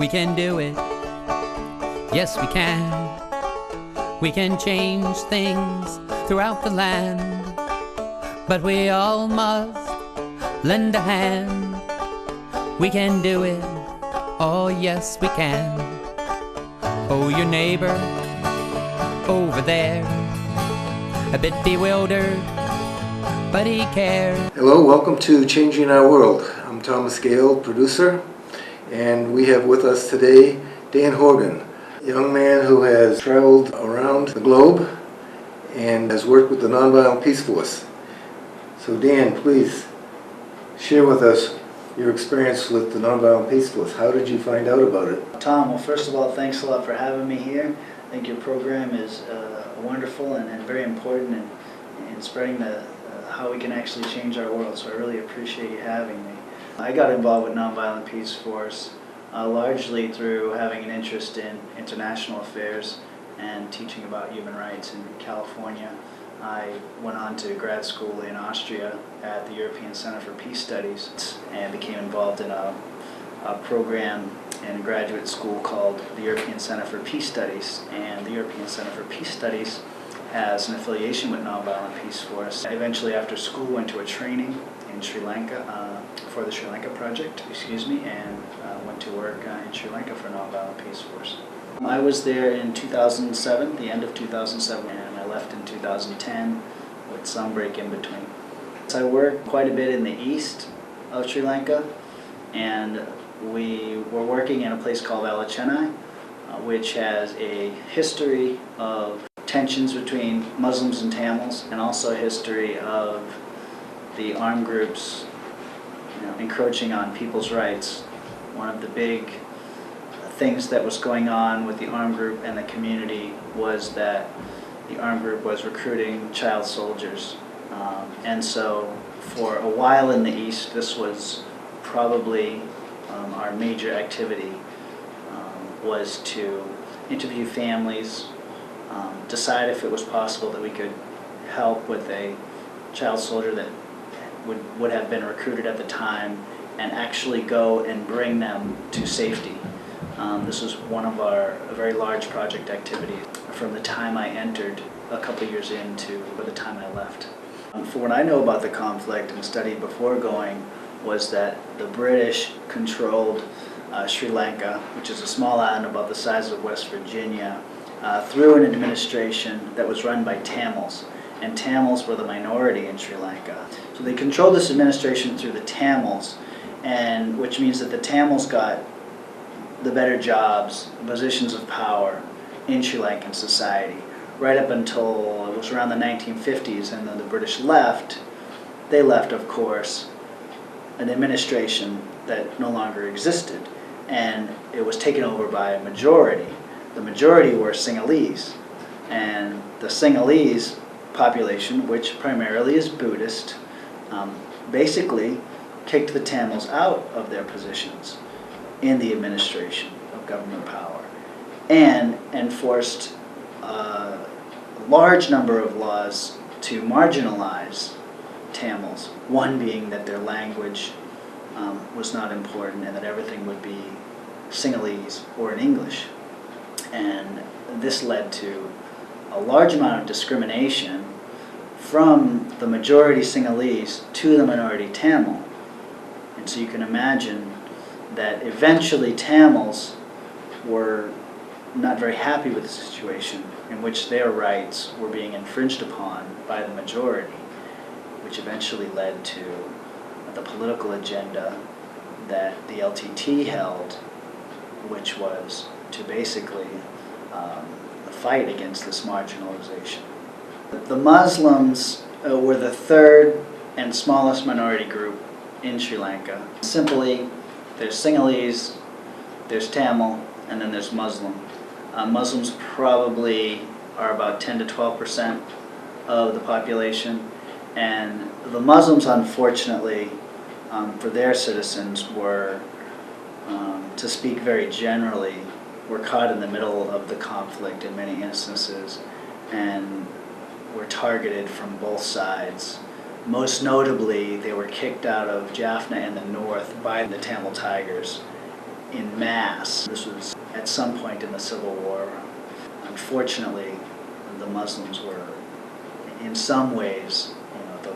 We can do it. Yes, we can. We can change things throughout the land, but we all must lend a hand. We can do it. Oh, yes, we can. Oh, your neighbor over there, a bit bewildered, but he cares. Hello, welcome to Changing Our World. I'm Thomas Gale, producer, and we have with us today Dan Horgan, a young man who has traveled around the globe and has worked with the Nonviolent Peaceforce. So Dan, please share with us your experience with the Nonviolent Peaceforce. How did you find out about it? Tom, well, first of all, thanks a lot for having me here. I think your program is wonderful and very important in spreading how we can actually change our world, so I really appreciate you having me. I got involved with Nonviolent Peaceforce largely through having an interest in international affairs and teaching about human rights in California. I went on to grad school in Austria at the European Center for Peace Studies and became involved in a program in a graduate school called the European Center for Peace Studies. And the European Center for Peace Studies has an affiliation with Nonviolent Peaceforce. I eventually, after school, went to a training in Sri Lanka for the Sri Lanka project, and went to work in Sri Lanka for Nonviolent Peaceforce. I was there in 2007, the end of 2007, and I left in 2010 with some break in between. So I worked quite a bit in the east of Sri Lanka, and we were working in a place called Chennai, which has a history of tensions between Muslims and Tamils, and also a history of the armed groups encroaching on people's rights. One of the big things that was going on with the armed group and the community was that the armed group was recruiting child soldiers. And so for a while in the East, this was probably our major activity, was to interview families, decide if it was possible that we could help with a child soldier that would have been recruited at the time, and actually go and bring them to safety. This was one of a very large project activities from the time I entered a couple years into the time I left. For what I know about the conflict and studied before going was that the British controlled Sri Lanka, which is a small island about the size of West Virginia, through an administration that was run by Tamils. And Tamils were the minority in Sri Lanka. So they controlled this administration through the Tamils, and which means that the Tamils got the better jobs, positions of power in Sri Lankan society, right up until it was around the 1950s, and then the British left. They left, of course, an administration that no longer existed, and it was taken over by a majority. The majority were Sinhalese, and the Sinhalese population, which primarily is Buddhist, basically kicked the Tamils out of their positions in the administration of government power and enforced a large number of laws to marginalize Tamils, one being that their language was not important and that everything would be Sinhalese or in English. And this led to a large amount of discrimination from the majority Sinhalese to the minority Tamil. And so you can imagine that eventually Tamils were not very happy with the situation in which their rights were being infringed upon by the majority, which eventually led to the political agenda that the LTT held, which was to basically fight against this marginalization. The Muslims were the third and smallest minority group in Sri Lanka. Simply, there's Sinhalese, there's Tamil, and then there's Muslim. Muslims probably are about 10 to 12% of the population, and the Muslims, unfortunately, for their citizens were, to speak very generally, were caught in the middle of the conflict in many instances and were targeted from both sides. Most notably, they were kicked out of Jaffna in the north by the Tamil Tigers in mass. This was at some point in the Civil War. Unfortunately, the Muslims were, in some ways, the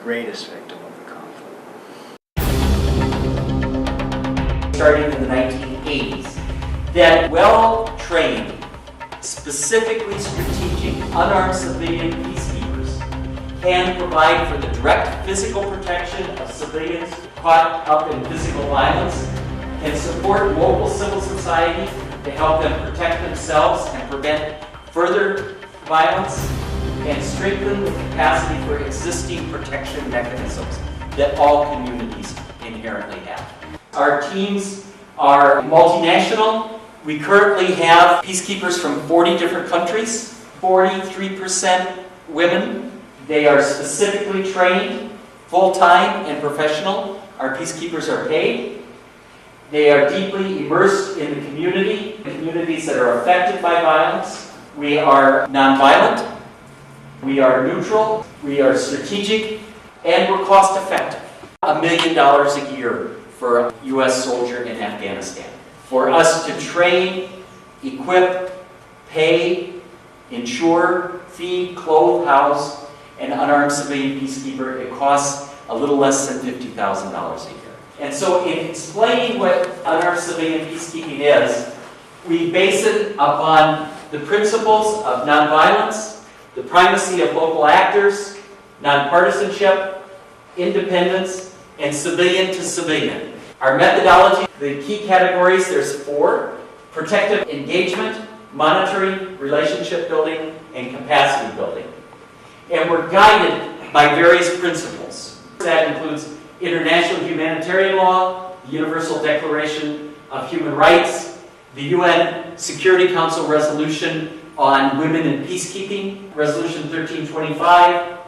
greatest victim of the conflict. Starting in the 1980s, that well-trained, specifically strategic, unarmed civilian peacekeepers can provide for the direct physical protection of civilians caught up in physical violence, can support local civil society to help them protect themselves and prevent further violence, and strengthen the capacity for existing protection mechanisms that all communities inherently have. Our teams are multinational. We currently have peacekeepers from 40 different countries, 43% women. They are specifically trained, full-time and professional. Our peacekeepers are paid. They are deeply immersed in the communities that are affected by violence. We are nonviolent. We are neutral. We are strategic. And we're cost-effective. $1 million a year for a U.S. soldier in Afghanistan. For us to train, equip, pay, insure, feed, clothe, house an unarmed civilian peacekeeper, it costs a little less than $50,000 a year. And so in explaining what unarmed civilian peacekeeping is, we base it upon the principles of nonviolence, the primacy of local actors, nonpartisanship, independence, and civilian to civilian. Our methodology, the key categories, there's 4: protective engagement, monitoring, relationship building, and capacity building. And we're guided by various principles. That includes international humanitarian law, the Universal Declaration of Human Rights, the UN Security Council Resolution on Women in Peacekeeping, Resolution 1325,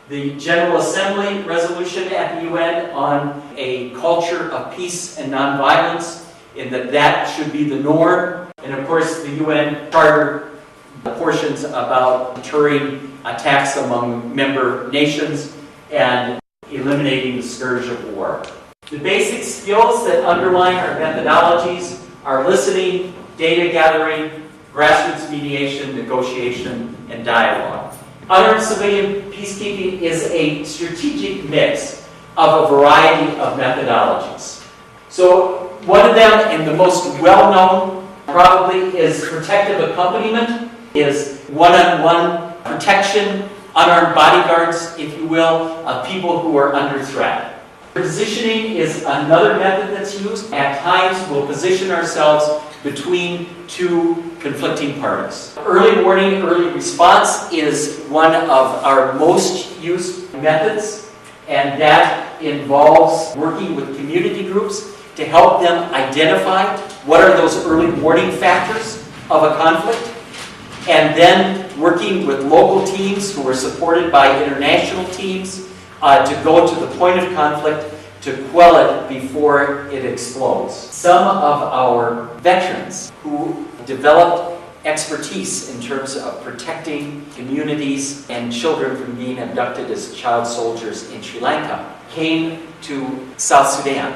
the General Assembly resolution at the UN on a culture of peace and nonviolence, and that should be the norm. And of course, the UN Charter portions about deterring attacks among member nations and eliminating the scourge of war. The basic skills that underlie our methodologies are listening, data gathering, grassroots mediation, negotiation, and dialogue. Unarmed civilian peacekeeping is a strategic mix of a variety of methodologies. So one of them, and the most well-known probably, is protective accompaniment, is one-on-one protection, unarmed bodyguards, if you will, of people who are under threat. Positioning is another method that's used. At times, we'll position ourselves between two conflicting parties. Early warning, early response is one of our most used methods, and that involves working with community groups to help them identify what are those early warning factors of a conflict, and then working with local teams who are supported by international teams to go to the point of conflict to quell it before it explodes. Some of our veterans who developed expertise in terms of protecting communities and children from being abducted as child soldiers in Sri Lanka came to South Sudan.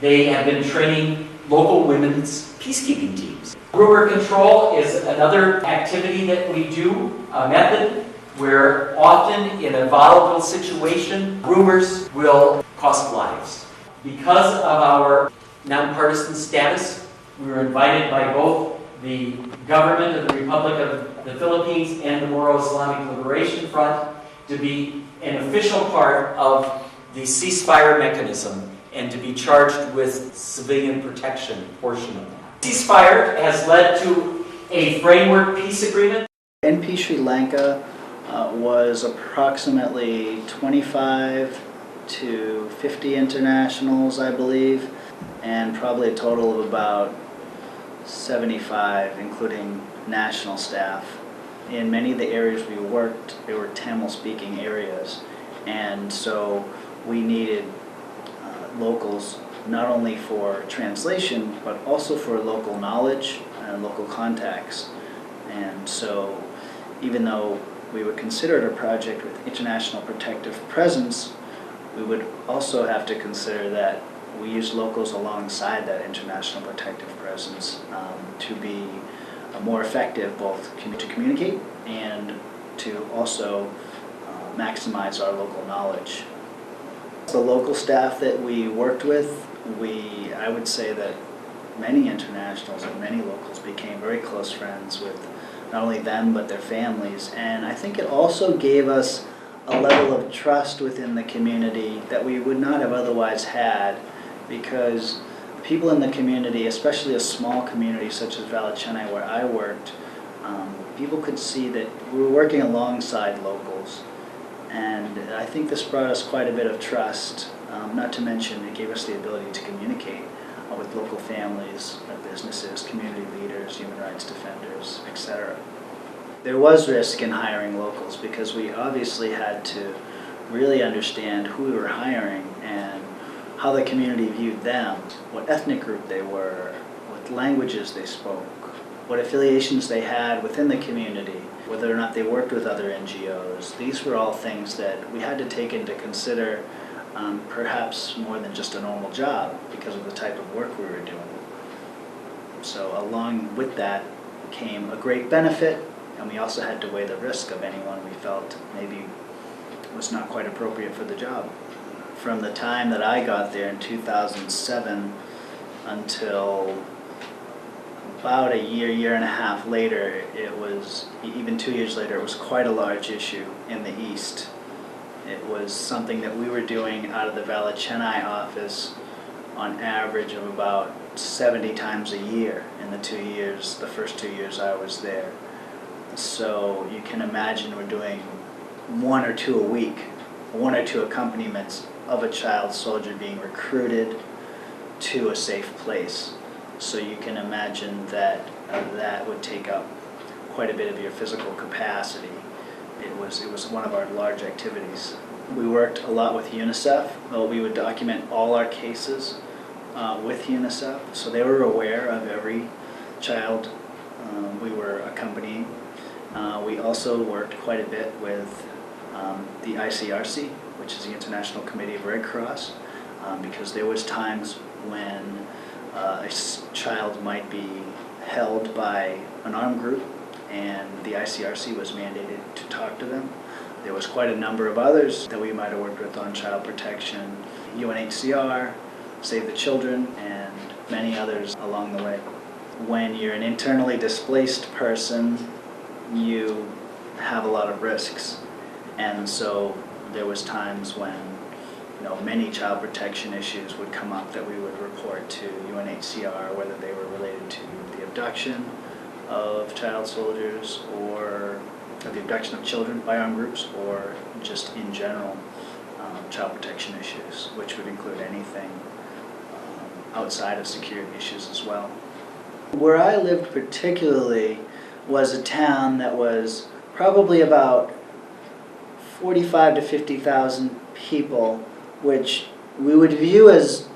They have been training local women's peacekeeping teams. Rumor control is another activity that we do, a method where often in a volatile situation, rumors will cost lives. Because of our nonpartisan status, we were invited by both the government of the Republic of the Philippines and the Moro Islamic Liberation Front to be an official part of the ceasefire mechanism and to be charged with civilian protection portion of that. Ceasefire has led to a framework peace agreement. NP Sri Lanka was approximately 25 to 50 internationals, I believe, and probably a total of about 75, including national staff. In many of the areas we worked, they were Tamil-speaking areas, and so we needed locals not only for translation, but also for local knowledge and local contacts. And so even though we would consider it a project with international protective presence, we would also have to consider that we used locals alongside that international protective presence to be more effective, both to communicate and to also maximize our local knowledge. The local staff that we worked with, I would say that many internationals and many locals became very close friends with not only them but their families, and I think it also gave us a level of trust within the community that we would not have otherwise had, because people in the community, especially a small community such as Valachennai where I worked, people could see that we were working alongside locals, and I think this brought us quite a bit of trust, not to mention it gave us the ability to communicate with local families, businesses, community leaders, human rights defenders, etc. There was risk in hiring locals because we obviously had to really understand who we were hiring and how the community viewed them, what ethnic group they were, what languages they spoke, what affiliations they had within the community, whether or not they worked with other NGOs. These were all things that we had to take into consider, perhaps more than just a normal job because of the type of work we were doing. So along with that came a great benefit, and we also had to weigh the risk of anyone we felt maybe was not quite appropriate for the job. From the time that I got there in 2007 until about a year and a half later, it was, even 2 years later, it was quite a large issue in the East. It was something that we were doing out of the Valachennai office on average of about 70 times a year in the first 2 years I was there. So you can imagine we're doing 1 or 2 a week, 1 or 2 accompaniments of a child soldier being recruited to a safe place. So you can imagine that that would take up quite a bit of your physical capacity. It was one of our large activities. We worked a lot with UNICEF. We would document all our cases with UNICEF, so they were aware of every child we were accompanying. We also worked quite a bit with the ICRC, which is the International Committee of Red Cross, because there was times when a child might be held by an armed group and the ICRC was mandated to talk to them. There was quite a number of others that we might have worked with on child protection, UNHCR, Save the Children, and many others along the way. When you're an internally displaced person, you have a lot of risks, and so there was times when many child protection issues would come up that we would report to UNHCR, whether they were related to the abduction of child soldiers or the abduction of children by armed groups, or just in general child protection issues, which would include anything outside of security issues as well. Where I lived particularly was a town that was probably about 45 to 50,000 people, which we would view as,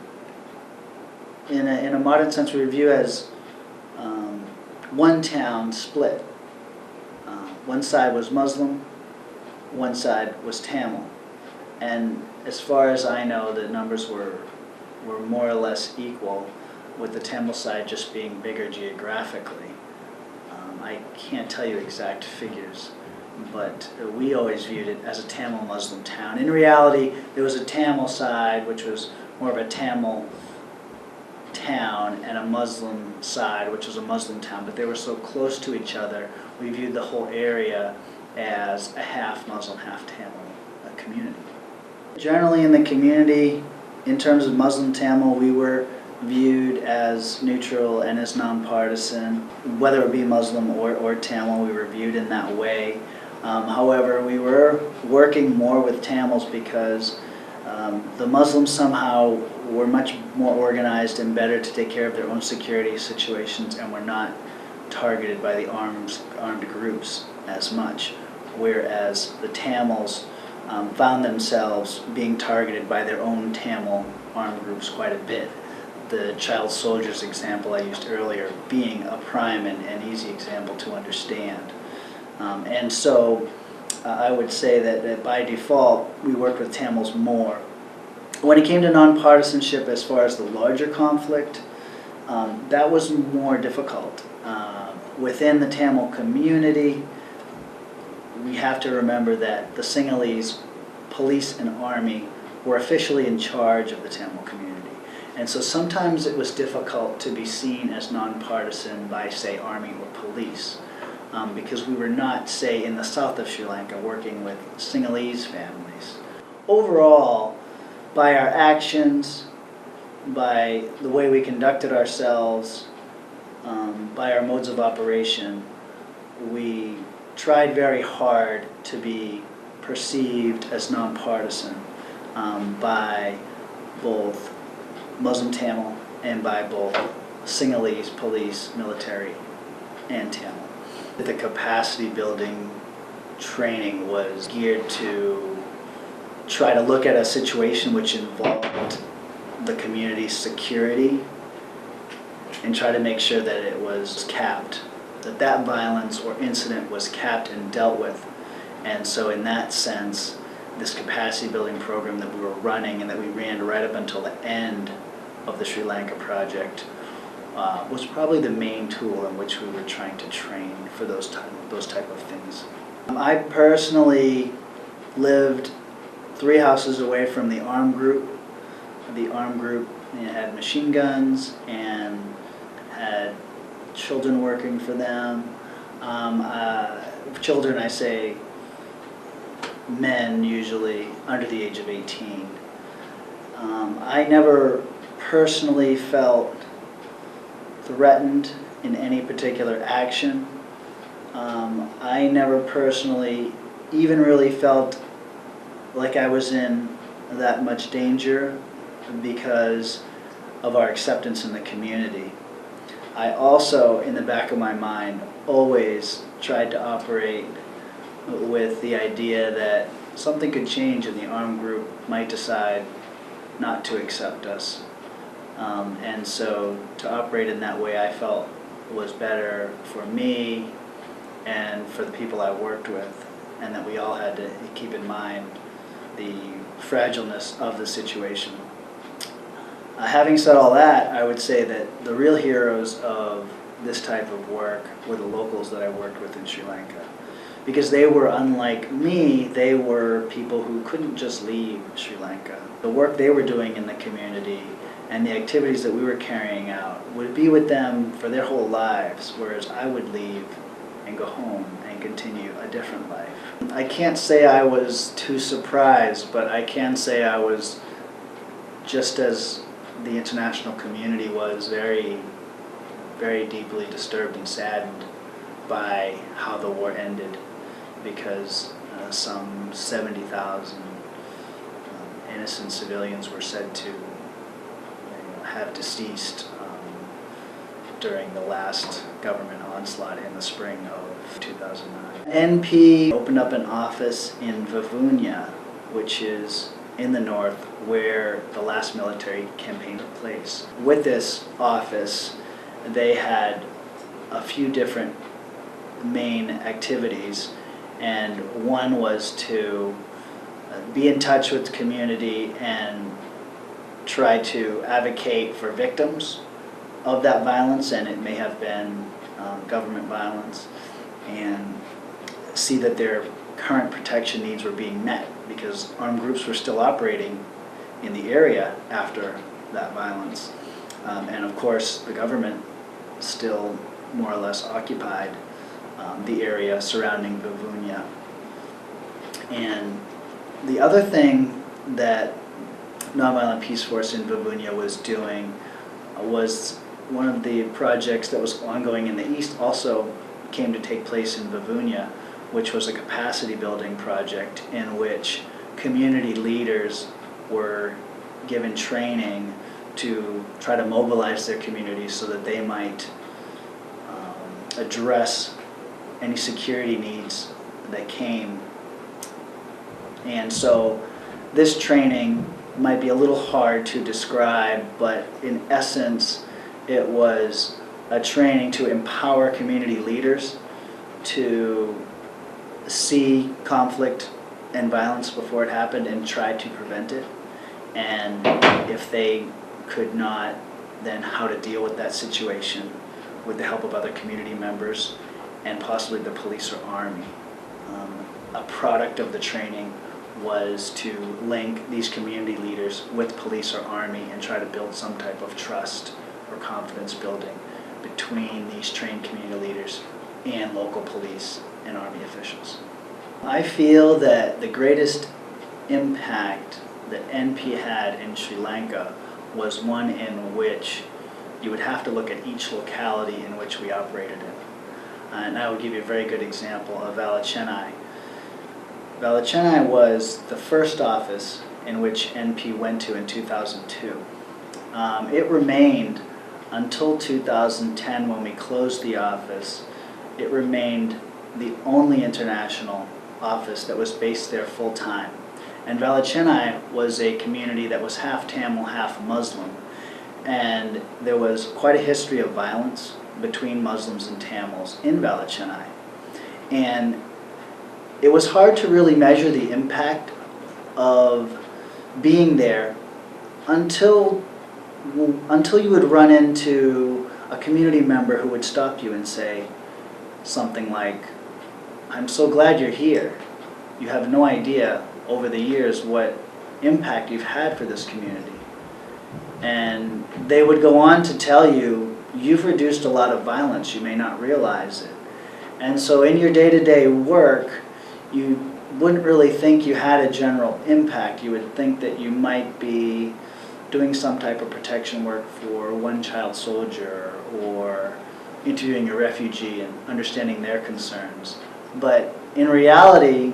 in a modern sense, we would view as one town split. One side was Muslim, one side was Tamil. And as far as I know, the numbers were more or less equal, with the Tamil side just being bigger geographically. I can't tell you exact figures, but we always viewed it as a Tamil Muslim town. In reality, there was a Tamil side, which was more of a Tamil town, and a Muslim side, which was a Muslim town, but they were so close to each other, we viewed the whole area as a half Muslim, half Tamil community. Generally in the community, in terms of Muslim Tamil, we were viewed as neutral and as nonpartisan. Whether it be Muslim or Tamil, we were viewed in that way. However, we were working more with Tamils because the Muslims somehow were much more organized and better to take care of their own security situations and were not targeted by the armed groups as much, whereas the Tamils found themselves being targeted by their own Tamil armed groups quite a bit. The child soldiers example I used earlier being a prime and easy example to understand. And so I would say that by default we worked with Tamils more. When it came to nonpartisanship as far as the larger conflict, that was more difficult. Within the Tamil community, we have to remember that the Sinhalese police and army were officially in charge of the Tamil community. And so sometimes it was difficult to be seen as nonpartisan by, say, army or police, because we were not, say, in the south of Sri Lanka working with Sinhalese families. Overall, by our actions, by the way we conducted ourselves, by our modes of operation, we tried very hard to be perceived as nonpartisan by both Muslim Tamil and by both Sinhalese police, military, and Tamil. The capacity building training was geared to try to look at a situation which involved the community's security and try to make sure that it was capped, that violence or incident was capped and dealt with. And so in that sense, this capacity building program that we were running and that we ran right up until the end of the Sri Lanka project was probably the main tool in which we were trying to train for those type of things. I personally lived 3 houses away from the armed group. The armed group had machine guns and had children working for them. Children, I say men, usually under the age of 18. I never personally felt threatened in any particular action. I never personally even really felt like I was in that much danger because of our acceptance in the community. I also, in the back of my mind, always tried to operate with the idea that something could change and the armed group might decide not to accept us. And so to operate in that way I felt was better for me and for the people I worked with, and that we all had to keep in mind the fragileness of the situation. Having said all that, I would say that the real heroes of this type of work were the locals that I worked with in Sri Lanka. Because they were, unlike me, they were people who couldn't just leave Sri Lanka. The work they were doing in the community and the activities that we were carrying out would be with them for their whole lives, whereas I would leave and go home and continue a different life. I can't say I was too surprised, but I can say I was, just as the international community was, very, very deeply disturbed and saddened by how the war ended, because some 70,000 innocent civilians were said to have deceased during the last government onslaught in the spring of 2009. NP opened up an office in Vivunya, which is in the north, where the last military campaign took place. With this office, they had a few different main activities, and one was to be in touch with the community and try to advocate for victims of that violence, and it may have been government violence, and see that their current protection needs were being met, because armed groups were still operating in the area after that violence. And of course, the government still more or less occupied the area surrounding Vivunya. And the other thing that Nonviolent Peaceforce in Vivunya was doing was one of the projects that was ongoing in the East also came to take place in Vivunya, which was a capacity building project in which community leaders were given training to try to mobilize their communities so that they might address any security needs that came. And so this training might be a little hard to describe, but in essence it was a training to empower community leaders to see conflict and violence before it happened and try to prevent it, and if they could not, then how to deal with that situation with the help of other community members and possibly the police or army. A product of the training was to link these community leaders with police or army and try to build some type of trust or confidence building between these trained community leaders and local police and army officials. I feel that the greatest impact that NP had in Sri Lanka was one in which you would have to look at each locality in which we operated in. And I will give you a very good example of Chennai. Chennai was the first office in which NP went to in 2002. It remained until 2010 when we closed the office. It remained the only international office that was based there full time. And Chennai was a community that was half Tamil, half Muslim. And there was quite a history of violence between Muslims and Tamils in Chennai. And it was hard to really measure the impact of being there until you would run into a community member who would stop you and say something like, "I'm so glad you're here. You have no idea over the years what impact you've had for this community." And they would go on to tell you, "You've reduced a lot of violence, you may not realize it." And so in your day-to-day work, you wouldn't really think you had a general impact. You would think that you might be doing some type of protection work for one child soldier or interviewing a refugee and understanding their concerns. But in reality,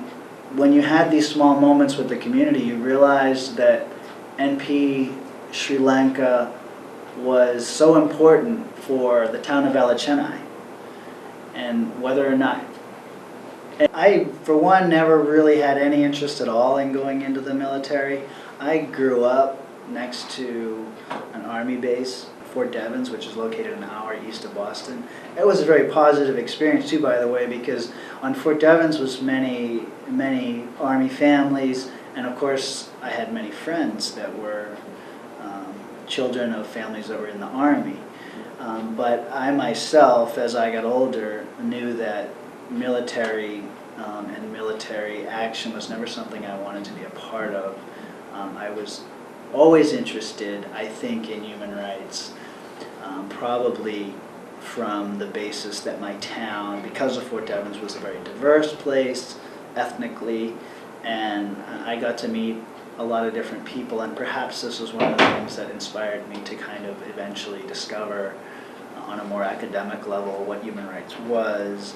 when you had these small moments with the community, you realized that NP Sri Lanka was so important for the town of Chennai, and whether or not. And I, for one, never really had any interest at all in going into the military. I grew up next to an army base, Fort Devens, which is located an hour east of Boston. It was a very positive experience too, by the way, because on Fort Devens was many army families, and of course I had many friends that were children of families that were in the army. But I myself, as I got older, knew that military and military action was never something I wanted to be a part of. I was always interested, I think, in human rights, probably from the basis that my town, because of Fort Devens, was a very diverse place ethnically, and I got to meet a lot of different people, and perhaps this was one of the things that inspired me to kind of eventually discover on a more academic level what human rights was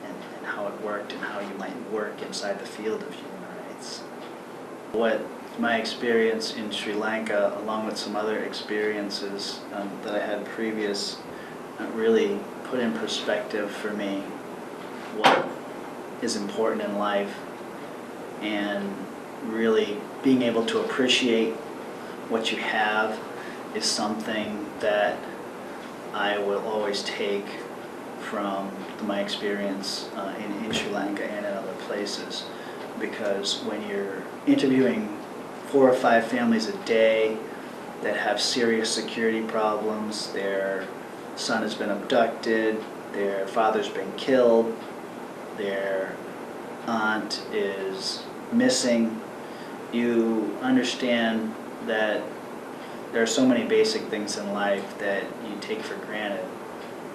and how it worked and how you might work inside the field of human rights. What my experience in Sri Lanka, along with some other experiences that I had previous, really put in perspective for me what is important in life, and really being able to appreciate what you have is something that I will always take from my experience in Sri Lanka and in other places. Because when you're interviewing 4 or 5 families a day that have serious security problems, their son has been abducted, their father's been killed, their aunt is missing, you understand that there are so many basic things in life that you take for granted,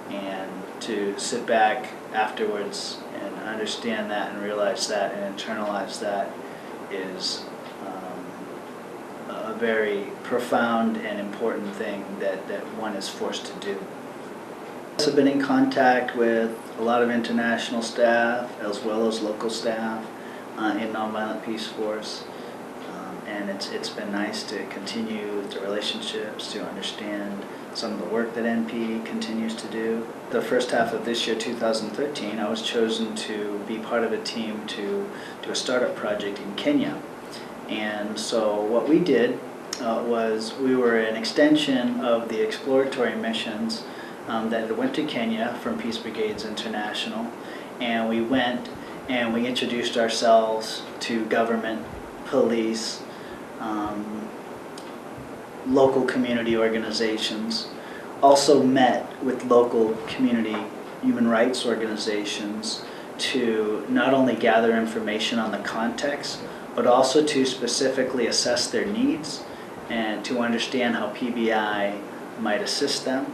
and to sit back afterwards and understand that and realize that and internalize that is a very profound and important thing that one is forced to do. I've been in contact with a lot of international staff as well as local staff in Nonviolent Peaceforce. And it's been nice to continue the relationships, to understand some of the work that NP continues to do. The first half of this year, 2013, I was chosen to be part of a team to do a startup project in Kenya. And so what we did was we were an extension of the exploratory missions that went to Kenya from Peace Brigades International. And we went and we introduced ourselves to government, police, local community organizations, also met with local community human rights organizations to not only gather information on the context, but also to specifically assess their needs and to understand how PBI might assist them,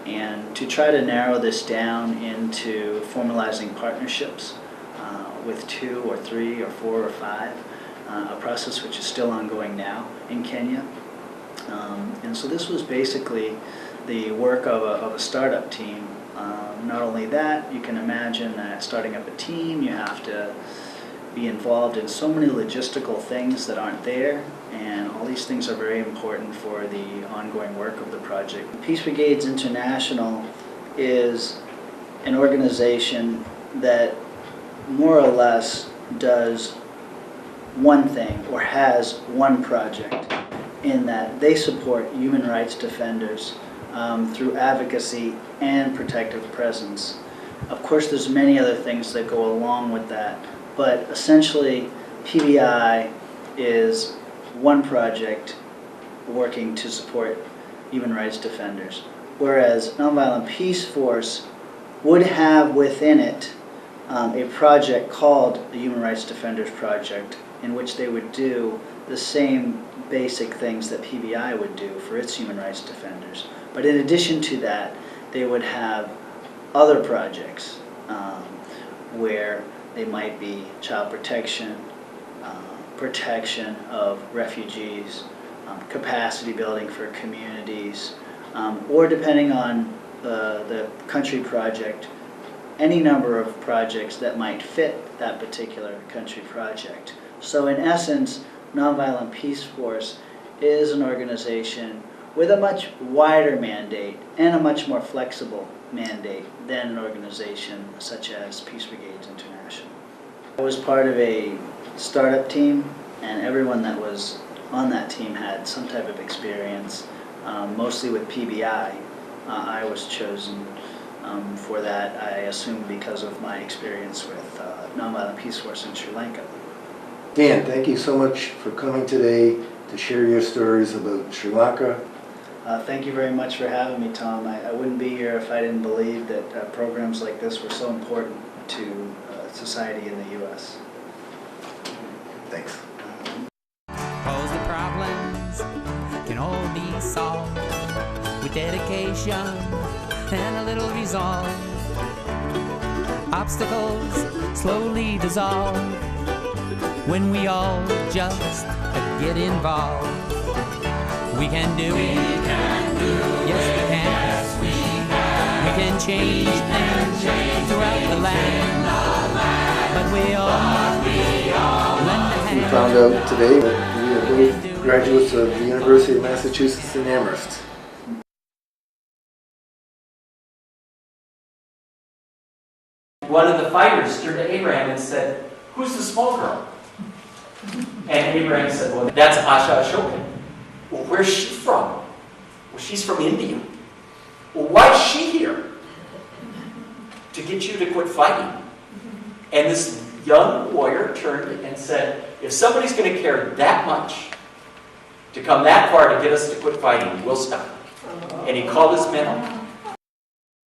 and to try to narrow this down into formalizing partnerships with 2 or 3 or 4 or 5, a process which is still ongoing now in Kenya. And so this was basically the work of a startup team. Not only that, you can imagine that starting up a team, you have to be involved in so many logistical things that aren't there, and all these things are very important for the ongoing work of the project. Peace Brigades International is an organization that more or less does one thing or has one project, in that they support human rights defenders through advocacy and protective presence. Of course, there's many other things that go along with that, but essentially PBI is one project working to support human rights defenders, whereas Nonviolent Peaceforce would have within it a project called the Human Rights Defenders Project, in which they would do the same basic things that PBI would do for its human rights defenders. But in addition to that, they would have other projects where they might be child protection, protection of refugees, capacity building for communities, or depending on the country project, any number of projects that might fit that particular country project. So in essence, Nonviolent Peaceforce is an organization with a much wider mandate and a much more flexible mandate than an organization such as Peace Brigades International. I was part of a startup team, and everyone that was on that team had some type of experience, mostly with PBI. I was chosen for that, I assume, because of my experience with Nonviolent Peaceforce in Sri Lanka. Dan, thank you so much for coming today to share your stories about Sri Lanka. Thank you very much for having me, Tom. I wouldn't be here if I didn't believe that programs like this were so important to society in the U.S. Thanks. Cause the problems can all be solved with dedication and a little resolve. Obstacles slowly dissolve when we all just get involved. We can do it. Yes, we can. We can change things throughout the land. But we all lend a hand. We found out today that we are both graduates of the University of Massachusetts in Amherst. One of the fighters turned to Abraham and said, "Who's the small girl?" And Abraham said, "Well, that's Asha Ashokan." "Well, where's she from?" "Well, she's from India." "Well, why is she here?" "To get you to quit fighting." And this young warrior turned and said, "If somebody's going to care that much to come that far to get us to quit fighting, we'll stop." And he called his men up.